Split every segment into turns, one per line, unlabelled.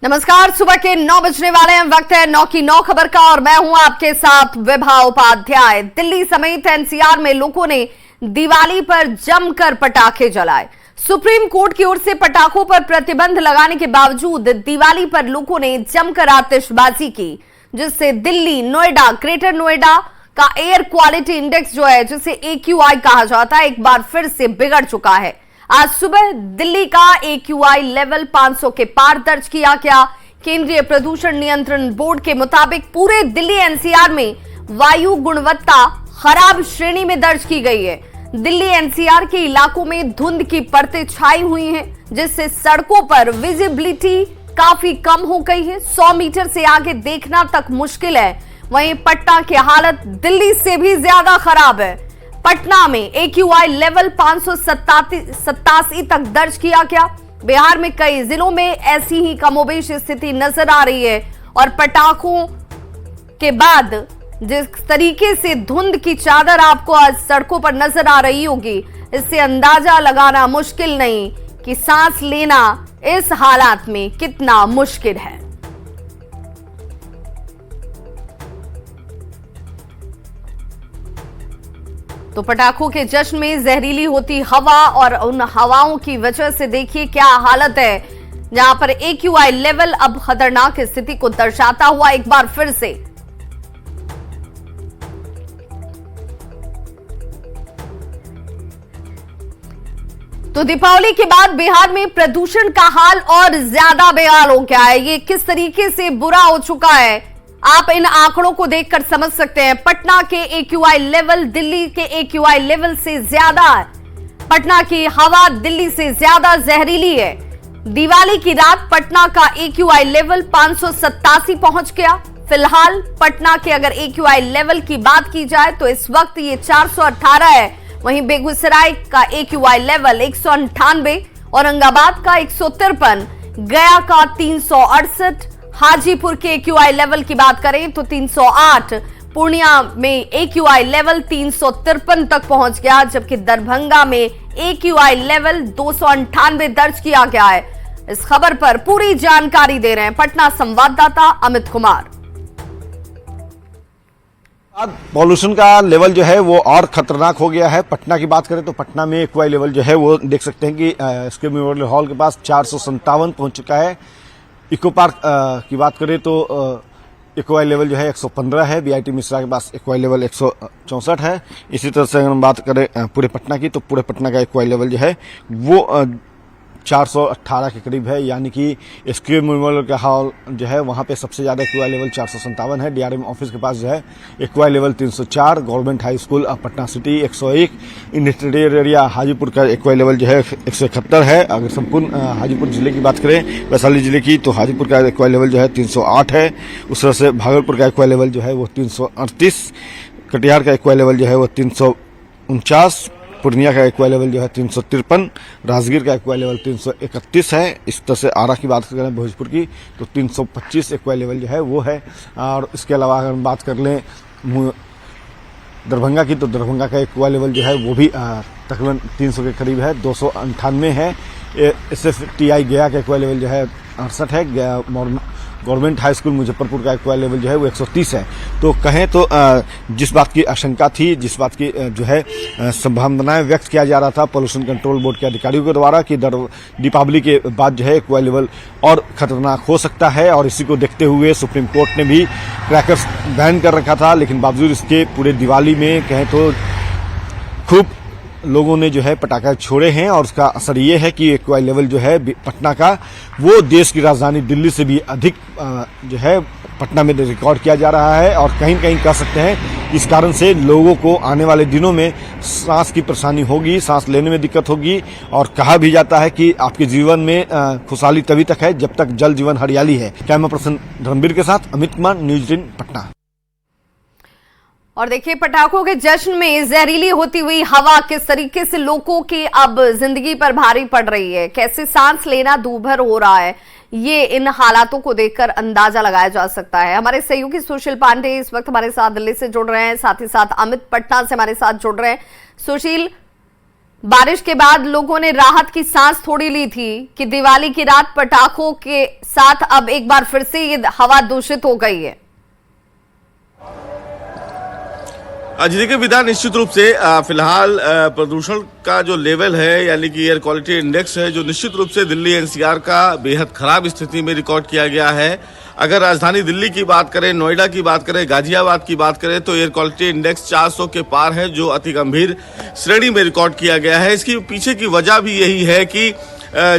नमस्कार, सुबह के 9 बजने वाले हैं। वक्त है 9 की 9 खबर का और मैं हूं आपके साथ विभा उपाध्याय। दिल्ली समेत एनसीआर में लोगों ने दिवाली पर जमकर पटाखे जलाए। सुप्रीम कोर्ट की ओर से पटाखों पर प्रतिबंध लगाने के बावजूद दिवाली पर लोगों ने जमकर आतिशबाजी की, जिससे दिल्ली, नोएडा, ग्रेटर नोएडा का एयर क्वालिटी इंडेक्स जो है, जिसे AQI कहा जाता है, एक बार फिर से बिगड़ चुका है। आज सुबह दिल्ली का AQI लेवल 500 के पार दर्ज किया गया। केंद्रीय प्रदूषण नियंत्रण बोर्ड के मुताबिक पूरे दिल्ली एनसीआर में वायु गुणवत्ता खराब श्रेणी में दर्ज की गई है। दिल्ली एनसीआर के इलाकों में धुंध की परतें छाई हुई हैं, जिससे सड़कों पर विजिबिलिटी काफी कम हो गई है। 100 मीटर से आगे देखना तक मुश्किल है। वहीं पटना की हालत दिल्ली से भी ज्यादा खराब है। पटना में AQI लेवल 587 तक दर्ज किया गया। बिहार में कई जिलों में ऐसी ही कमोबेश स्थिति नजर आ रही है और पटाखों के बाद जिस तरीके से धुंध की चादर आपको आज सड़कों पर नजर आ रही होगी, इससे अंदाजा लगाना मुश्किल नहीं कि सांस लेना इस हालात में कितना मुश्किल है। तो पटाखों के जश्न में जहरीली होती हवा और उन हवाओं की वजह से देखिए क्या हालत है, जहां पर AQI लेवल अब खतरनाक स्थिति को दर्शाता हुआ एक बार फिर से। तो दीपावली के बाद बिहार में प्रदूषण का हाल और ज्यादा बेहाल हो गया है। ये किस तरीके से बुरा हो चुका है, आप इन आंकड़ों को देखकर समझ सकते हैं। पटना के AQI लेवल दिल्ली के AQI लेवल से ज्यादा है। पटना की हवा दिल्ली से ज्यादा जहरीली है। दिवाली की रात पटना का AQI लेवल 587 पहुंच गया। फिलहाल पटना के अगर AQI लेवल की बात की जाए तो इस वक्त ये 418 है। वहीं बेगूसराय का AQI लेवल 198, औरंगाबाद का 153, गया का 368, हाजीपुर के AQI लेवल की बात करें तो 308, पूर्णिया में AQI लेवल 353 तक पहुंच गया, जबकि दरभंगा में AQI लेवल 298 दर्ज किया गया है। इस खबर पर पूरी जानकारी दे रहे हैं पटना संवाददाता अमित कुमार।
पॉल्यूशन का लेवल जो है वो और खतरनाक हो गया है। पटना की बात करें तो पटना में AQI लेवल जो है वो देख सकते हैं कि इसके मेमोरियल हॉल के पास 457 पहुंच चुका है। इको पार्क की बात करें तो AQI लेवल जो है 115 है। BIT मिश्रा के पास AQI लेवल 164 है। इसी तरह से अगर हम बात करें पूरे पटना की तो पूरे पटना का AQI लेवल जो है वो 418 के करीब है, यानी कि SQ मेमोरियल का हॉल जो है वहाँ पे सबसे ज़्यादा AQI लेवल 457 है। DRM ऑफिस के पास जो है AQI level 304, government high school Patna city 101, industrial area Hajipur का AQI लेवल जो है 171 है। अगर संपूर्ण हाजीपुर जिले की बात करें, वैशाली जिले की, तो हाजीपुर का AQI लेवल जो है 308 है। उस तरह से भागलपुर का AQI लेवल जो है वो 338, कटिहार का AQI लेवल जो है वो 349, पूर्णिया का AQI लेवल जो है 353, राजगीर का AQI लेवल 331 है। इस तरह से आरा की बात करें भोजपुर की तो 325 AQI लेवल जो है वो है। और इसके अलावा अगर हम बात कर लें दरभंगा की तो दरभंगा का AQI लेवल जो है वो भी तकरीबन 300 के करीब है, 298 है। SFTI गया का AQI लेवल जो है 68 है। गवर्नमेंट हाई स्कूल मुजफ्फरपुर का AQI लेवल जो है वो 130 है। तो कहें तो जिस बात की आशंका थी, जिस बात की जो है संभावनाएं व्यक्त किया जा रहा था पॉल्यूशन कंट्रोल बोर्ड के अधिकारियों के द्वारा कि दीपावली के बाद जो है AQI लेवल और खतरनाक हो सकता है, और इसी को देखते हुए सुप्रीम कोर्ट ने भी क्रैकर्स बैन कर रखा था। लेकिन बावजूद इसके पूरे दिवाली में कहें तो खूब लोगों ने जो है पटाखे छोड़े हैं, और उसका असर ये है कि AQI लेवल जो है पटना का वो देश की राजधानी दिल्ली से भी अधिक जो है पटना में रिकॉर्ड किया जा रहा है। और कहीं कहीं कह सकते हैं इस कारण से लोगों को आने वाले दिनों में सांस की परेशानी होगी, सांस लेने में दिक्कत होगी। और कहा भी जाता है कि आपके जीवन में खुशहाली तभी तक है जब तक जल जीवन हरियाली है। कैमरा पर्सन धर्मवीर के साथ अमित कुमार, न्यूज 18 पटना।
और देखिए पटाखों के जश्न में जहरीली होती हुई हवा किस तरीके से लोगों की अब जिंदगी पर भारी पड़ रही है, कैसे सांस लेना दूभर हो रहा है, ये इन हालातों को देखकर अंदाजा लगाया जा सकता है। हमारे सहयोगी सुशील पांडे इस वक्त हमारे साथ दिल्ली से जुड़ रहे हैं, साथ ही साथ अमित पटना से हमारे साथ जुड़ रहे हैं। सुशील, बारिश के बाद लोगों ने राहत की सांस थोड़ी ली थी कि दिवाली की रात पटाखों के साथ अब एक बार फिर से ये हवा दूषित हो गई है।
जी देखिए विदा, निश्चित रूप से फिलहाल प्रदूषण का जो लेवल है यानी कि एयर क्वालिटी इंडेक्स है, जो निश्चित रूप से दिल्ली एनसीआर का बेहद खराब स्थिति में रिकॉर्ड किया गया है। अगर राजधानी दिल्ली की बात करें, नोएडा की बात करें, गाजियाबाद की बात करें तो एयर क्वालिटी इंडेक्स 400 के पार है, जो अति गंभीर श्रेणी में रिकॉर्ड किया गया है। इसकी पीछे की वजह भी यही है कि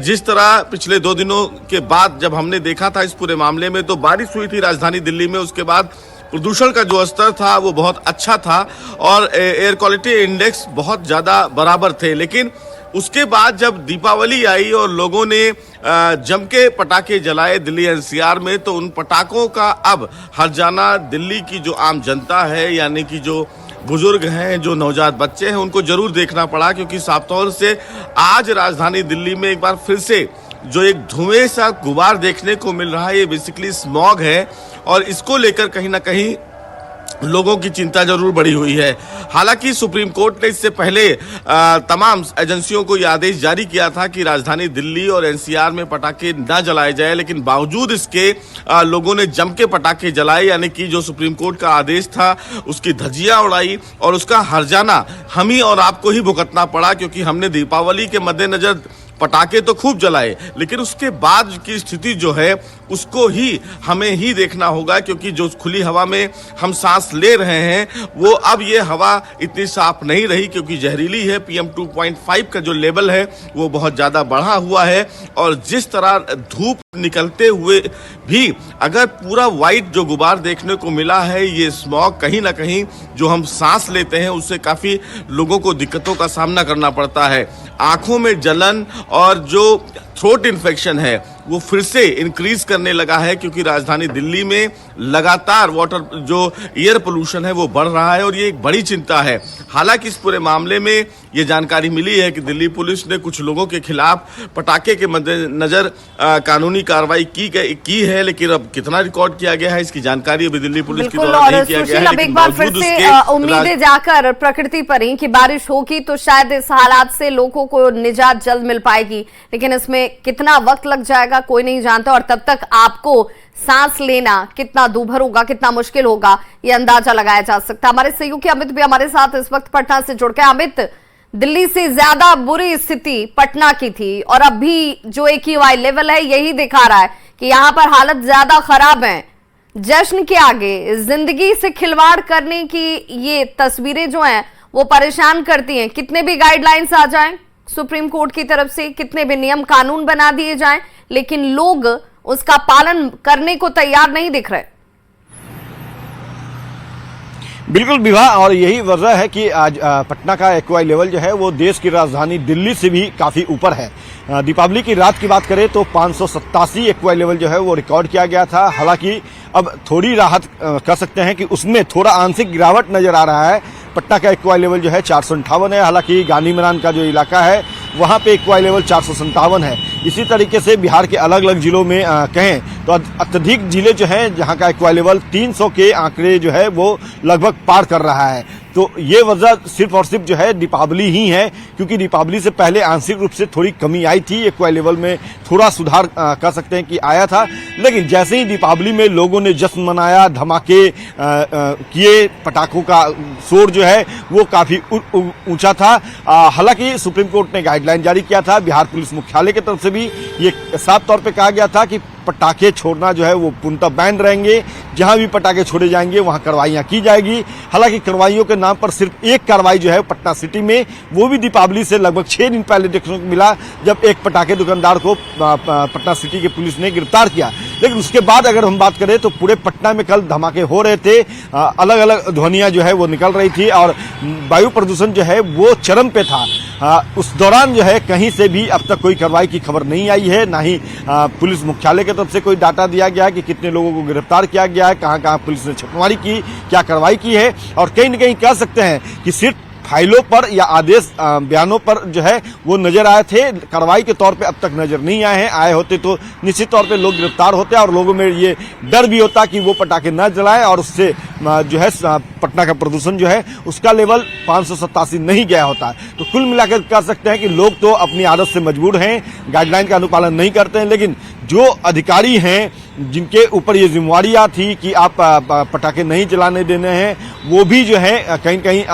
जिस तरह पिछले 2 दिनों के बाद जब हमने देखा था इस पूरे मामले में, तो बारिश हुई थी राजधानी दिल्ली में, उसके बाद प्रदूषण का जो स्तर था वो बहुत अच्छा था और एयर क्वालिटी इंडेक्स बहुत ज़्यादा बराबर थे। लेकिन उसके बाद जब दीपावली आई और लोगों ने जम के पटाखे जलाए दिल्ली एनसीआर में, तो उन पटाखों का अब हर्जाना दिल्ली की जो आम जनता है यानी कि जो बुजुर्ग हैं, जो नवजात बच्चे हैं, उनको जरूर देखना पड़ा। क्योंकि साफ तौर से आज राजधानी दिल्ली में एक बार फिर से जो एक धुएं सा गुबार देखने को मिल रहा है, ये बेसिकली स्मॉग है और इसको लेकर कहीं ना कहीं लोगों की चिंता जरूर बढ़ी हुई है। हालांकि सुप्रीम कोर्ट ने इससे पहले तमाम एजेंसियों को यह आदेश जारी किया था कि राजधानी दिल्ली और एनसीआर में पटाखे न जलाए जाए, लेकिन बावजूद इसके लोगों ने जम के पटाखे जलाए, यानी कि जो सुप्रीम कोर्ट का आदेश था उसकी धज्जियां उड़ाई और उसका हर्जाना हम ही और आपको ही भुगतना पड़ा। क्योंकि हमने दीपावली के मद्देनजर पटाखे तो खूब जलाए, लेकिन उसके बाद की स्थिति जो है उसको ही हमें ही देखना होगा। क्योंकि जो खुली हवा में हम सांस ले रहे हैं वो अब ये हवा इतनी साफ नहीं रही, क्योंकि जहरीली है। PM 2.5 का जो लेवल है वो बहुत ज़्यादा बढ़ा हुआ है और जिस तरह धूप निकलते हुए भी अगर पूरा वाइट जो गुबार देखने को मिला है, ये स्मॉग कहीं ना कहीं जो हम सांस लेते हैं उससे काफ़ी लोगों को दिक्कतों का सामना करना पड़ता है। आंखों में जलन और जो थ्रोट इन्फेक्शन है वो फिर से इंक्रीज करने लगा है, क्योंकि राजधानी दिल्ली में लगातार वाटर जो एयर पोल्यूशन है वो बढ़ रहा है और ये एक बड़ी चिंता है। हालांकि इस पूरे मामले में ये जानकारी मिली है कि दिल्ली पुलिस ने कुछ लोगों के खिलाफ पटाखे के मद्देनजर कानूनी कार्रवाई की है, लेकिन अब कितना रिकॉर्ड किया गया है इसकी जानकारी अभी दिल्ली पुलिस की द्वारा नहीं किया गया है।
लेकिन एक बार फिर से उम्मीदें जाकर प्रकृति पर ही कि बारिश होगी तो शायद इस हालात से लोगों को निजात जल्द मिल पाएगी, लेकिन इसमें कितना वक्त लग जाएगा कोई नहीं जानता और तब तक आपको सांस लेना कितना दूभर होगा, कितना मुश्किल होगा, ये अंदाजा लगाया जा सकता है। हमारे सहयोगी अमित भी हमारे साथ इस वक्त पटना से जुड़ गए। अमित, दिल्ली से ज्यादा बुरी स्थिति पटना की थी और अभी जो AQI लेवल है यही दिखा रहा है कि यहाँ पर हालत ज्यादा खराब है। जश्न के आगे जिंदगी से खिलवाड़ करने की ये तस्वीरें जो हैं वो परेशान करती हैं। कितने भी गाइडलाइंस आ जाएं सुप्रीम कोर्ट की तरफ से, कितने भी नियम कानून बना दिए जाएं, लेकिन लोग उसका पालन करने को तैयार नहीं दिख रहे।
बिल्कुल विवाह, और यही वजह है कि आज पटना का AQI लेवल जो है वो देश की राजधानी दिल्ली से भी काफ़ी ऊपर है। दीपावली की रात की बात करें तो 587 AQI लेवल जो है वो रिकॉर्ड किया गया था। हालांकि अब थोड़ी राहत कह सकते हैं कि उसमें थोड़ा आंशिक गिरावट नजर आ रहा है। पटना का AQI लेवल जो है 458 है। हालांकि गांधी मैदान का जो इलाका है वहाँ पे AQI लेवल 457 है। इसी तरीके से बिहार के अलग अलग जिलों में कहें तो अत्यधिक जिले जो हैं जहाँ का AQI लेवल 300 के आंकड़े जो है वो लगभग पार कर रहा है। तो ये वजह सिर्फ और सिर्फ जो है दीपावली ही है, क्योंकि दीपावली से पहले आंशिक रूप से थोड़ी कमी आई थी, AQI लेवल में थोड़ा सुधार कर सकते हैं कि आया था। लेकिन जैसे ही दीपावली में लोगों ने जश्न मनाया, धमाके किए, पटाखों का शोर जो है वो काफ़ी ऊंचा था। हालांकि सुप्रीम कोर्ट ने गाइडलाइन जारी किया था, बिहार पुलिस मुख्यालय की तरफ से भी ये साफ तौर पर कहा गया था कि पटाखे छोड़ना जो है वो पूर्णतः बैन रहेंगे। जहां भी पटाखे छोड़े जाएंगे वहां कार्रवाइयां की जाएगी। हालांकि कार्रवाइयों के नाम पर सिर्फ एक कार्रवाई जो है पटना सिटी में, वो भी दीपावली से लगभग 6 दिन पहले देखने को मिला, जब एक पटाखे दुकानदार को पटना सिटी की पुलिस ने गिरफ्तार किया। लेकिन उसके बाद अगर हम बात करें तो पूरे पटना में कल धमाके हो रहे थे, अलग अलग ध्वनियां जो है वो निकल रही थी और वायु प्रदूषण जो है वो चरम पे था। उस दौरान जो है कहीं से भी अब तक कोई कार्रवाई की खबर नहीं आई है, ना ही पुलिस मुख्यालय की तरफ से कोई डाटा दिया गया है कि कितने लोगों को गिरफ्तार किया गया है, कहां कहां पुलिस ने छापेमारी की, क्या कार्रवाई की है। और कहीं न कहीं कह सकते हैं कि सिर्फ फाइलों पर या आदेश बयानों पर जो है वो नजर आए थे, कार्रवाई के तौर पे अब तक नजर नहीं आए हैं। आए होते तो निश्चित तौर पे लोग गिरफ्तार होते और लोगों में ये डर भी होता कि वो पटाखे न जलाएं और उससे जो है पटना का प्रदूषण जो है उसका लेवल 587 नहीं गया होता है। तो कुल मिलाकर कह सकते हैं कि लोग तो अपनी आदत से मजबूर हैं, गाइडलाइन का अनुपालन नहीं करते हैं, लेकिन जो अधिकारी हैं जिनके ऊपर ये जिम्मेवारियां थी कि आप पटाखे नहीं जलाने देने हैं, वो भी जो है कहीं कहीं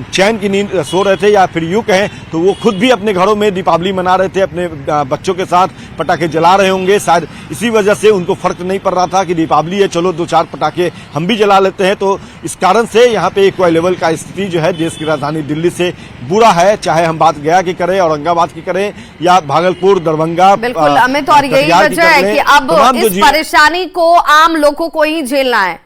चैन की नींद सो रहे थे, या फिर यूं कहें तो वो खुद भी अपने घरों में दीपावली मना रहे थे, अपने बच्चों के साथ पटाखे जला रहे होंगे। शायद इसी वजह से उनको फर्क नहीं पड़ रहा था कि दीपावली है, चलो 2-4 पटाखे हम भी जला लेते हैं। तो इस कारण से यहाँ पे एक्वा लेवल का स्थिति जो है देश की राजधानी दिल्ली से बुरा है, चाहे हम बात गया की करें, औरंगाबाद की करें या भागलपुर, दरभंगा।
बिल्कुल अमित, और यही वजह है कि अब इस परेशानी को आम लोगों को ही झेलना है।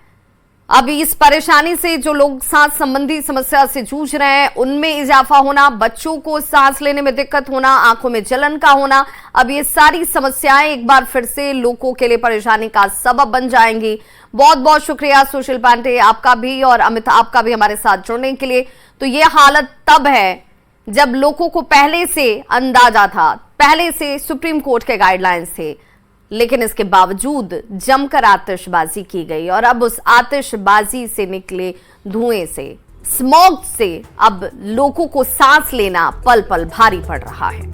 अब इस परेशानी से जो लोग सांस संबंधी समस्या से जूझ रहे हैं उनमें इजाफा होना, बच्चों को सांस लेने में दिक्कत होना, आंखों में जलन का होना, अब ये सारी समस्याएं एक बार फिर से लोगों के लिए परेशानी का सबब बन जाएंगी। बहुत बहुत शुक्रिया सुशील पांडे आपका भी और अमित आपका भी हमारे साथ जुड़ने के लिए। तो ये हालत तब है जब लोगों को पहले से अंदाजा था, पहले से सुप्रीम कोर्ट के गाइडलाइंस थे, लेकिन इसके बावजूद जमकर आतिशबाजी की गई और अब उस आतिशबाजी से निकले धुएं से, स्मॉग से अब लोगों को सांस लेना पल पल भारी पड़ रहा है।